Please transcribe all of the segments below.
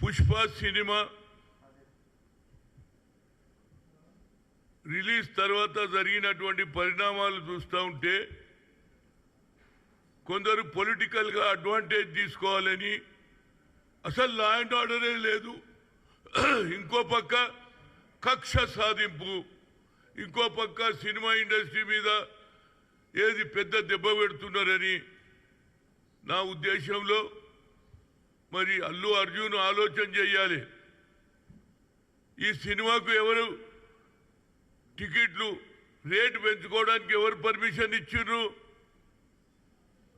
Pushpa cinema release తర్వాత జరిగినటువంటి పరిణామాలు చూస్తూ ఉంటే కొందరు పొలిటికల్గా అడ్వాంటేజ్ తీసుకోవాలని, అసలు లా అండ్ ఆర్డరే లేదు, ఇంకో పక్క కక్ష సాధింపు, ఇంకో పక్క సినిమా ఇండస్ట్రీ మీద ఏది పెద్ద దెబ్బ పెడుతున్నారని నా ఉద్దేశంలో మరి అల్లు అర్జున్ ఆలోచన చేయాలి. ఈ సినిమాకు ఎవరు టికెట్లు రేటు పెంచుకోవడానికి ఎవరు పర్మిషన్ ఇచ్చిండ్రు?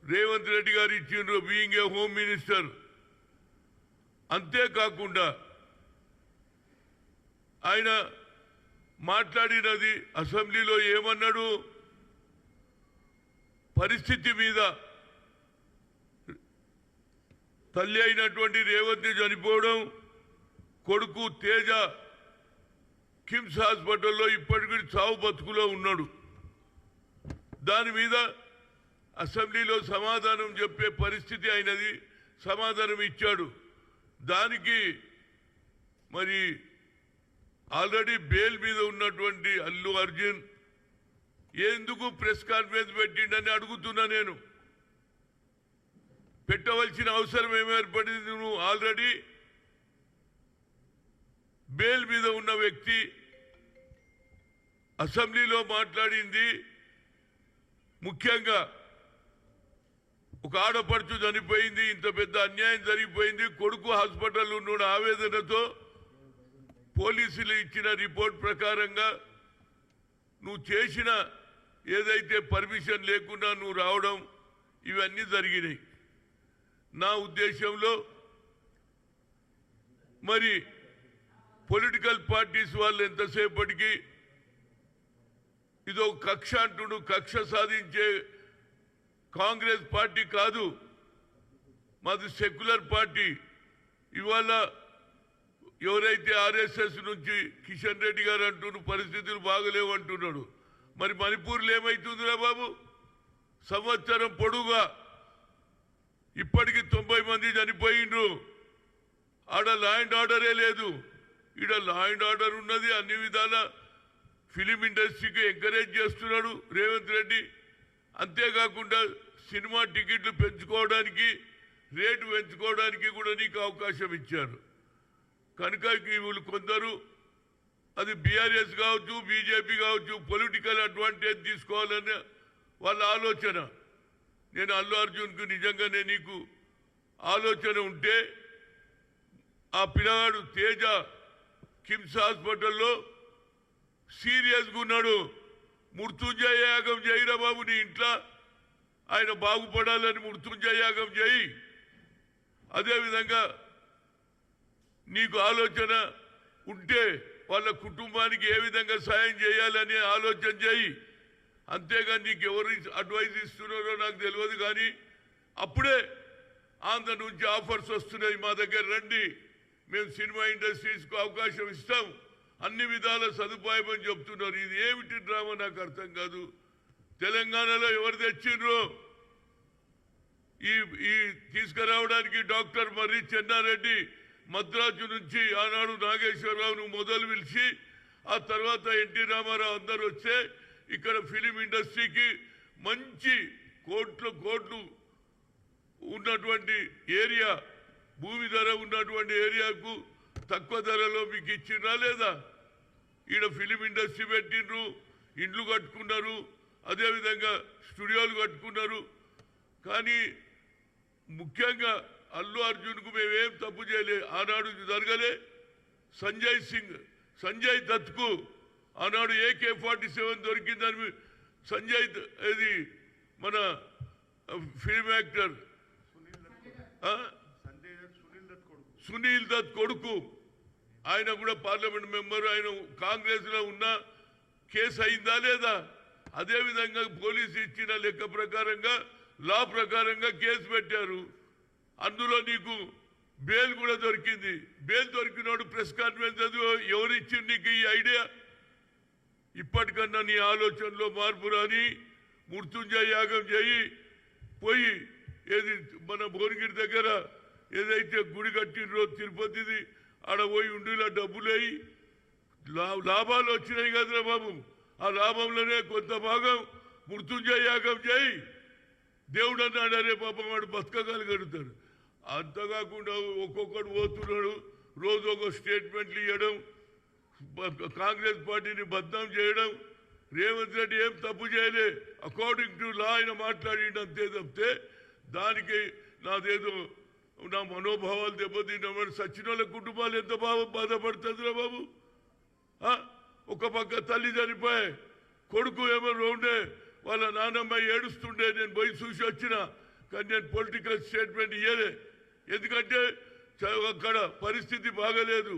రేవంత్ రెడ్డి గారు ఇచ్చిండ్రు, బీయింగ్ ఏ హోమ్ మినిస్టర్. అంతేకాకుండా ఆయన మాట్లాడినది అసెంబ్లీలో ఏమన్నాడు? పరిస్థితి మీద తల్లి అయినటువంటి రేవంత్ చనిపోవడం, కొడుకు తేజ కిమ్స్ హాస్పిటల్లో ఇప్పటికీ చావు బతుకులో ఉన్నాడు. దాని మీద అసెంబ్లీలో సమాధానం చెప్పే పరిస్థితి అయినది, సమాధానం ఇచ్చాడు. దానికి మరి ఆల్రెడీ బెయిల్ మీద ఉన్నటువంటి అల్లు అర్జున్ ఎందుకు ప్రెస్ కాన్ఫరెన్స్ పెట్టిండని అడుగుతున్నా. నేను పెట్టవలసిన అవసరం ఏమి ఏర్పడింది? నువ్వు ఆల్రెడీ బెయిల్ మీద ఉన్న వ్యక్తి అసెంబ్లీలో మాట్లాడింది ముఖ్యంగా ఒక ఆడపడుచు చనిపోయింది, ఇంత పెద్ద అన్యాయం జరిగిపోయింది, కొడుకు హాస్పిటల్ ఉన్న ఆవేదనతో పోలీసులు ఇచ్చిన రిపోర్ట్ ప్రకారంగా నువ్వు చేసిన ఏదైతే పర్మిషన్ లేకుండా నువ్వు రావడం, ఇవన్నీ జరిగినాయి. నా ఉద్దేశంలో మరి పొలిటికల్ పార్టీస్ వాళ్ళు ఎంతసేపటికి ఇదో కక్ష అంటుడు, కక్ష సాధించే కాంగ్రెస్ పార్టీ కాదు, మాది సెక్యులర్ పార్టీ. ఇవాళ ఎవరైతే ఆర్ఎస్ఎస్ నుంచి కిషన్ రెడ్డి గారు అంటున్నారు పరిస్థితులు బాగలేవు అంటున్నాడు. మరి మణిపూర్లో ఏమవుతుందిరా బాబు? సంవత్సరం పొడుగా ఇప్పటికి 90 మంది చనిపోయిండ్రు. ఆడ లా అండ్ ఆర్డరే లేదు. ఈడ లా అండ్ ఆర్డర్ ఉన్నది. అన్ని విధాల ఫిలిం ఇండస్ట్రీకి ఎంకరేజ్ చేస్తున్నాడు రేవంత్ రెడ్డి. అంతేకాకుండా సినిమా టికెట్లు పెంచుకోవడానికి, రేటు పెంచుకోవడానికి కూడా నీకు అవకాశం ఇచ్చారు. కనుక వీళ్ళు కొందరు, అది బీఆర్ఎస్ కావచ్చు, బీజేపీ కావచ్చు, పొలిటికల్ అడ్వాంటేజ్ తీసుకోవాలనే వాళ్ళ ఆలోచన. నేను అల్లు అర్జున్కు నిజంగానే నీకు ఆలోచన ఉంటే ఆ పిల్లగాడు తేజ కిమ్స్ హాస్పిటల్లో సీరియస్గా ఉన్నాడు. మృత్యుంజయ యాగం చేయిరా బాబు, నీ ఇంట్లో ఆయన బాగుపడాలని మృత్యుంజయ యాగం చేయి. అదేవిధంగా నీకు ఆలోచన ఉంటే వాళ్ళ కుటుంబానికి ఏ విధంగా సాయం చేయాలని ఆలోచన చేయి. అంతేగాని నీకు ఎవరు అడ్వైజ్ ఇస్తున్నారో నాకు తెలియదు. కానీ అప్పుడే ఆంధ్ర నుంచి ఆఫర్స్ వస్తున్నాయి, మా దగ్గర రండి, మేము సినిమా ఇండస్ట్రీస్కు అవకాశం ఇస్తాం, అన్ని విధాల సదుపాయం అని చెప్తున్నారు. ఇది ఏమిటి డ్రామా నాకు అర్థం కాదు. తెలంగాణలో ఎవరు తెచ్చిండ్రు ఈ తీసుకురావడానికి? డాక్టర్ మర్రి చెన్నారెడ్డి మద్రాసు నుంచి ఆనాడు నాగేశ్వరరావును మొదలు పిలిచి ఆ తర్వాత ఎన్టీ రామారావు అందరూ వచ్చే ఇక్కడ ఫిలిం ఇండస్ట్రీకి మంచి కోట్లు ఉన్నటువంటి ఏరియా, భూమి ధర ఉన్నటువంటి ఏరియాకు తక్కువ ధరలో మీకు ఇచ్చినా లేదా? ఈడ ఫిలిం ఇండస్ట్రీ పెట్టిండ్రు, ఇండ్లు కట్టుకున్నారు, అదేవిధంగా స్టూడియోలు కట్టుకున్నారు. కానీ ముఖ్యంగా అల్లు అర్జున్కు మేమేం తప్పు చేయలే. ఆనాడు జరగలే. సంజయ్ దత్కు ఆనాడు AK-47 దొరికిందని సంజయ్, ఇది మన ఫిల్మ్ యాక్టర్ సునీల్ దత్ కొడుకు, ఆయన కూడా పార్లమెంట్ మెంబర్, ఆయన కాంగ్రెస్లో ఉన్న కేసు అయిందా లేదా? అదేవిధంగా పోలీసు ఇచ్చిన లెక్క ప్రకారంగా, లా ప్రకారంగా కేసు పెట్టారు. అందులో నీకు బెయిల్ కూడా దొరికింది. బెయిల్ దొరికినోడు ప్రెస్ కాన్ఫరెన్స్ చదువు. ఎవరిచ్చింది నీకు ఈ ఐడియా? ఇప్పటికన్నా నీ ఆలోచనలో మార్పు రాని, మృత్యుంజయ యాగం చేయి, పోయి ఏది మన భువనగిరి దగ్గర ఏదైతే గుడి కట్టినరో తిరుపతిది ఆడ పోయి ఉండిలా డబ్బులేయి లాభాలు వచ్చినాయి కదరా బాబు. ఆ లాభంలోనే కొంత భాగం మృత్యుంజయ యాగం చేయి దేవుడు అన్నాడు. అరే పాపం వాడు బతకగలుగుతాడు. అంతకాకుండా ఒక్కొక్కడు పోతున్నాడు, రోజు ఒక స్టేట్మెంట్లు ఇవ్వడం, కాంగ్రెస్ పార్టీని బద్నాం చేయడం. రేవంత్ రెడ్డి ఏం తప్పు చేయలే, అకార్డింగ్ టు లా ఆయన మాట్లాడిండు అంతే తప్పితే దానికి నాదేదో నా మనోభావాలు దెబ్బతిన్నామని సచిన వాళ్ళ కుటుంబాలు ఎంత బాధపడుతుందిరా బాబు. ఒక పక్క తల్లి చనిపోయి కొడుకు ఏమో ఉండే వాళ్ళ నాన్నమ్మ ఏడుస్తుండే నేను పోయి చూసి వచ్చిన. కానీ నేను పొలిటికల్ స్టేట్మెంట్ ఇయ్యలే, ఎందుకంటే అక్కడ పరిస్థితి బాగలేదు.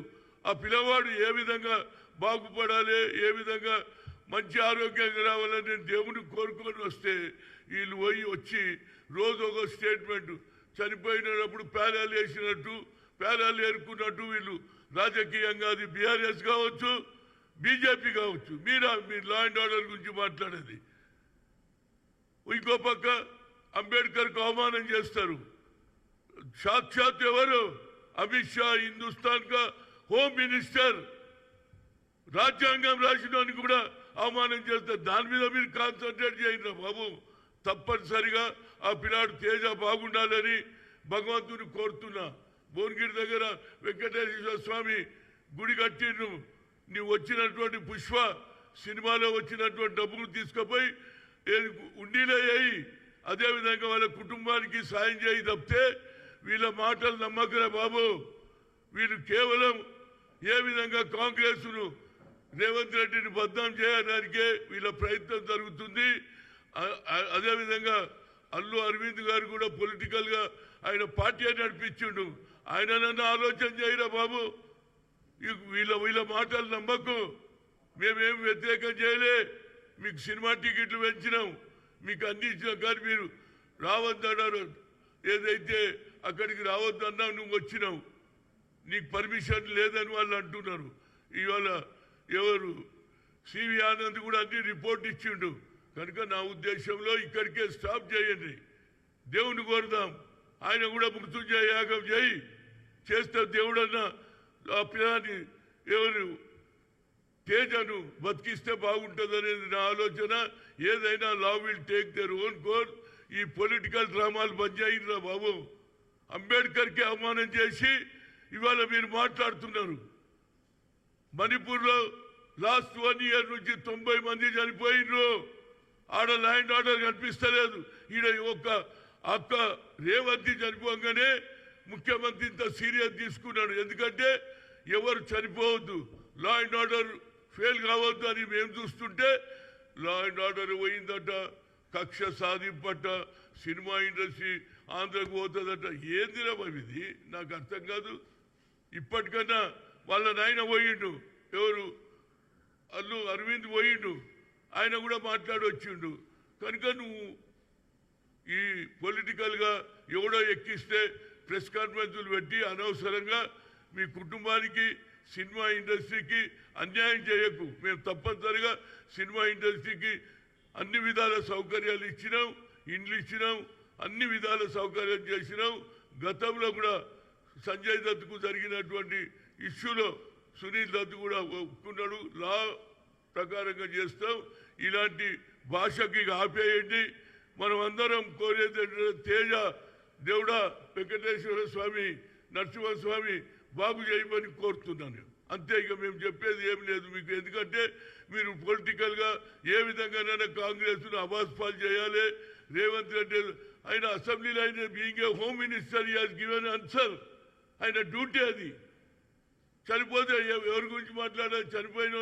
ఆ పిల్లవాడు ఏ విధంగా బాగుపడాలి, ఏ విధంగా మంచి ఆరోగ్యంగా రావాలని నేను దేవుని కోరుకొని వస్తే వీళ్ళు పోయి వచ్చి రోజు ఒక స్టేట్మెంట్ చనిపోయినప్పుడు పేరాలు వేసినట్టు పేరాలు ఏరుకున్నట్టు వీళ్ళు రాజకీయంగా అది బీఆర్ఎస్ కావచ్చు బీజేపీ కావచ్చు. మీరు లా అండ్ ఆర్డర్ గురించి మాట్లాడేది. ఇంకో పక్క అంబేద్కర్కు అవమానం చేస్తారు. సాక్షాత్ ఎవరు అమిత్ షా హిందుస్థాన్ కా హోమ్ మినిస్టర్ రాజ్యాంగం రాసినాన్ని కూడా అవమానం చేస్తారు. దాని మీద మీరు కాన్సన్ట్రేట్ చేయండి బాబు. తప్పనిసరిగా ఆ పిల్లాడు తేజ బాగుండాలని భగవంతుని కోరుతున్నా. భువనగిరి దగ్గర వెంకటేశ్వర స్వామి గుడి కట్టిను. నీవు వచ్చినటువంటి పుష్ప సినిమాలో వచ్చినటువంటి డబ్బులు తీసుకుపోయి ఉండీలో వేయి, అదేవిధంగా వాళ్ళ కుటుంబానికి సాయం చేయి తప్పితే వీళ్ళ మాటలు నమ్మకరా బాబు. వీళ్ళు కేవలం ఏ విధంగా కాంగ్రెస్ను రేవంత్ రెడ్డిని బద్నాం చేయడానికే వీళ్ళ ప్రయత్నం జరుగుతుంది. అదేవిధంగా అల్లు అరవింద్ గారు కూడా పొలిటికల్గా ఆయన పార్టీ నడిపించిండు. ఆయన నన్ను ఆలోచన చేయరా బాబు. వీళ్ళ మాటలు నమ్మకు. మేమేం వ్యతిరేకం చేయలే. మీకు సినిమా టికెట్లు పెంచినాం, మీకు అందించినాం. కానీ మీరు రావద్దన్నారు. ఏదైతే అక్కడికి రావద్దన్నా నువ్వు వచ్చినావు, నీకు పర్మిషన్ లేదని వాళ్ళు అంటున్నారు. ఇవాళ ఎవరు సివి ఆనంద్ కూడా అన్ని రిపోర్ట్ ఇచ్చిండు. కనుక నా ఉద్దేశంలో ఇక్కడికే స్టాప్ చేయండి. దేవుని కోరుదాం. ఆయన కూడా మృత్యుంజయ యాగం చేస్తే దేవుడన్నా ఆ పిల్లాన్ని ఎవరు తేజను బతికిస్తే బాగుంటుంది అనేది నా ఆలోచన. ఏదైనా law will take their own course. ఈ పొలిటికల్ డ్రామాలు బంద్ చేయండిరా బాబు. అంబేద్కర్కి అవమానం చేసి ఇవాళ మీరు మాట్లాడుతున్నారు. మణిపూర్లో లాస్ట్ 1 year నుంచి 90 మంది చనిపోయినరు. ఆడ ల్యాండ్ ఆర్డర్ కనిపిస్తలేదు. ఈడ ఒక్క అక్క రేవంత్ చనిపోగానే ముఖ్యమంత్రి ఇంత సీరియస్ తీసుకున్నాడు. ఎందుకంటే ఎవరు చనిపోవద్దు, లా అండ్ ఆర్డర్ ఫెయిల్ కావద్దు అని మేము చూస్తుంటే లా అండ్ ఆర్డర్ పోయిందట, కక్ష సాధింపట, సినిమా ఇండస్ట్రీ ఆంధ్రకు పోతుందట. ఏందిరా ఇది నాకు అర్థం కాదు. ఇప్పటికన్నా వాళ్ళ నాయన పోయిండు, ఎవరు అల్లు అరవింద్ పోయిండు, ఆయన కూడా మాట్లాడొచ్చిండు. కనుక నువ్వు ఈ పొలిటికల్గా ఎవడో ఎక్కిస్తే ప్రెస్ కాన్ఫరెన్సులు పెట్టి అనవసరంగా మీ కుటుంబానికి సినిమా ఇండస్ట్రీకి అన్యాయం చేయకు. మేము తప్పనిసరిగా సినిమా ఇండస్ట్రీకి అన్ని విధాల సౌకర్యాలు ఇచ్చినాం, ఇండ్లు ఇచ్చినాం, అన్ని విధాల సౌకర్యం చేసినాం. గతంలో కూడా సంజయ్ దత్తుకు జరిగినటువంటి ఇష్యూలో సునీల్ దత్ కూడా ఒప్పుకున్నాడు. లా ప్రకారంగా చేస్తాం. ఇలాంటి భాషకి ఆపేయండి. మనం అందరం కోరేది తేజ దేవుడా వెంకటేశ్వర స్వామి నరసింహస్వామి బాగు చేయమని కోరుతున్నాను. అంతే. ఇక మేము చెప్పేది ఏం లేదు మీకు. ఎందుకంటే మీరు పొలిటికల్గా ఏ విధంగానైనా కాంగ్రెస్ను అబాస్పాలు చేయాలి. రేవంత్ రెడ్డి ఆయన అసెంబ్లీలో ఆయన being a home minister has given answer. ఆయన డ్యూటీ అది. చనిపోతే ఎవరి గురించి మాట్లాడాలి? చనిపోయిన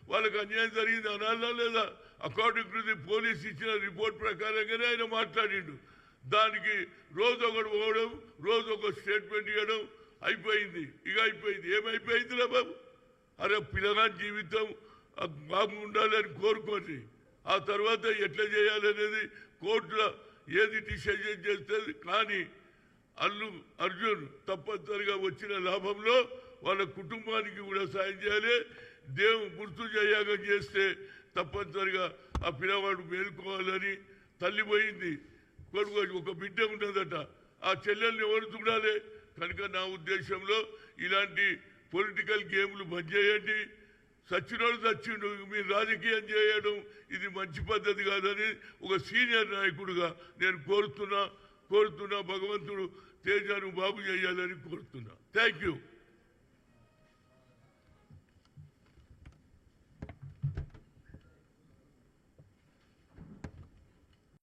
వాళ్ళకు అన్యాయం జరిగింది అనాలా లేదా? అకార్డింగ్ టు ది పోలీస్ ఇచ్చిన రిపోర్ట్ ప్రకారంగానే ఆయన మాట్లాడిండు. దానికి రోజు ఒకటి పోవడం, రోజు ఒక స్టేట్మెంట్ ఇవ్వడం అయిపోయింది. ఇక అయిపోయింది. ఏమైపోయిందిరా బాబు? అరే పిల్లగాని జీవితం బాగుండాలి అని కోరుకోండి. ఆ తర్వాత ఎట్లా చేయాలనేది కోర్టులో ఏది డిసిజన్ చేస్తుంది. కానీ అల్లు అర్జున్ తప్పనిసరిగా వచ్చిన లాభంలో వాళ్ళ కుటుంబానికి కూడా సాయం చేయాలి. మృత్యుంజయ యాగం చేస్తే తప్పనిసరిగా ఆ పిల్లవాడు మేలుకోవాలని. తల్లి పోయింది, కొడుకు ఒక బిడ్డ ఉన్నదట. ఆ చెల్లెల్ని ఎవరు చూడాలి? కనుక నా ఉద్దేశంలో ఇలాంటి పొలిటికల్ గేమ్లు బంద్ చేయండి. సచ్చినోడు సచ్చిండు, మీరు రాజకీయం చేయడం ఇది మంచి పద్ధతి కాదని ఒక సీనియర్ నాయకుడిగా నేను కోరుతున్నా. భగవంతుడు తేజాను బాగు చేయాలని కోరుతున్నా. Thank you.